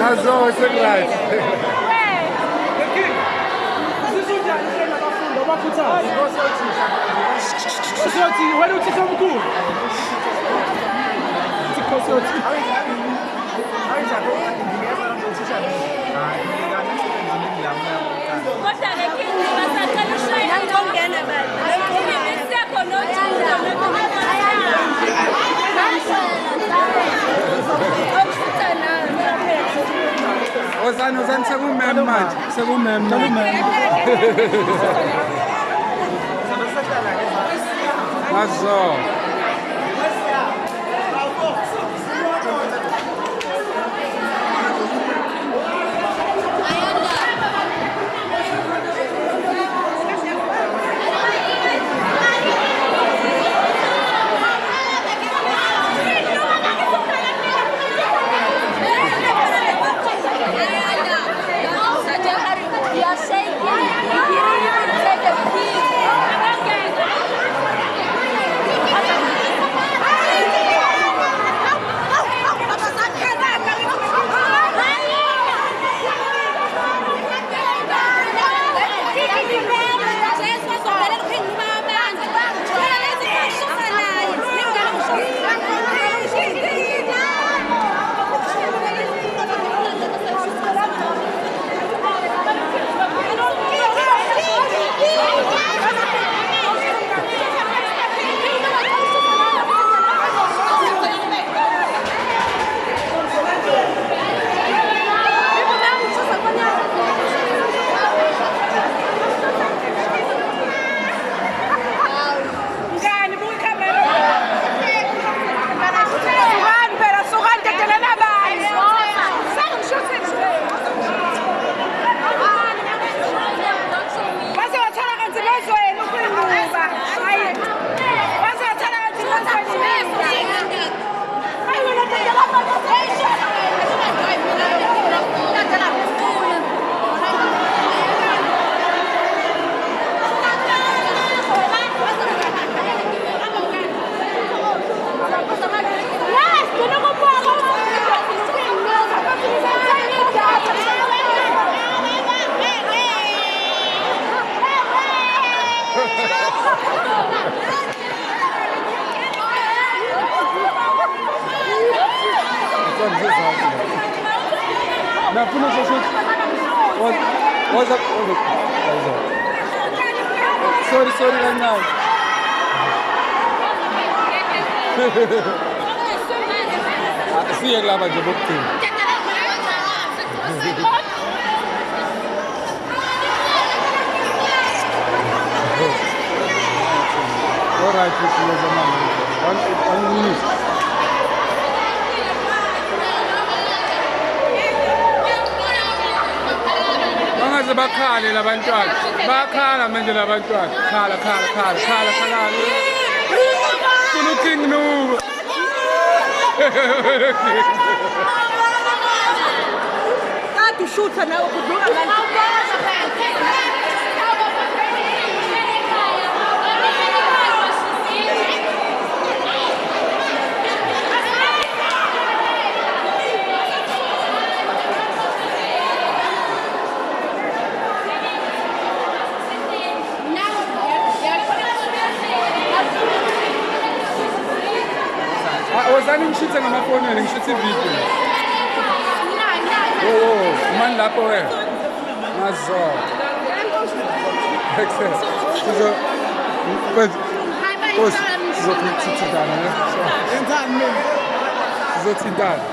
Nazo sekulite. Why don't you come cool? Ozan sekumem manje, sekumem manje. Nazo. Nafuna sosho. What's up? Sorry right now. See you lava the book team. All right, one minute. Bakhala labantwana bakhala manje labantwana khala funa ukingnuka kade ushutha nawe kuduka Wozani ngishuthe ngamafoni ngishuthe video. Oh, man lapho we. Nazo. Excellent. Sizo sizothintana ne? Sizothintana.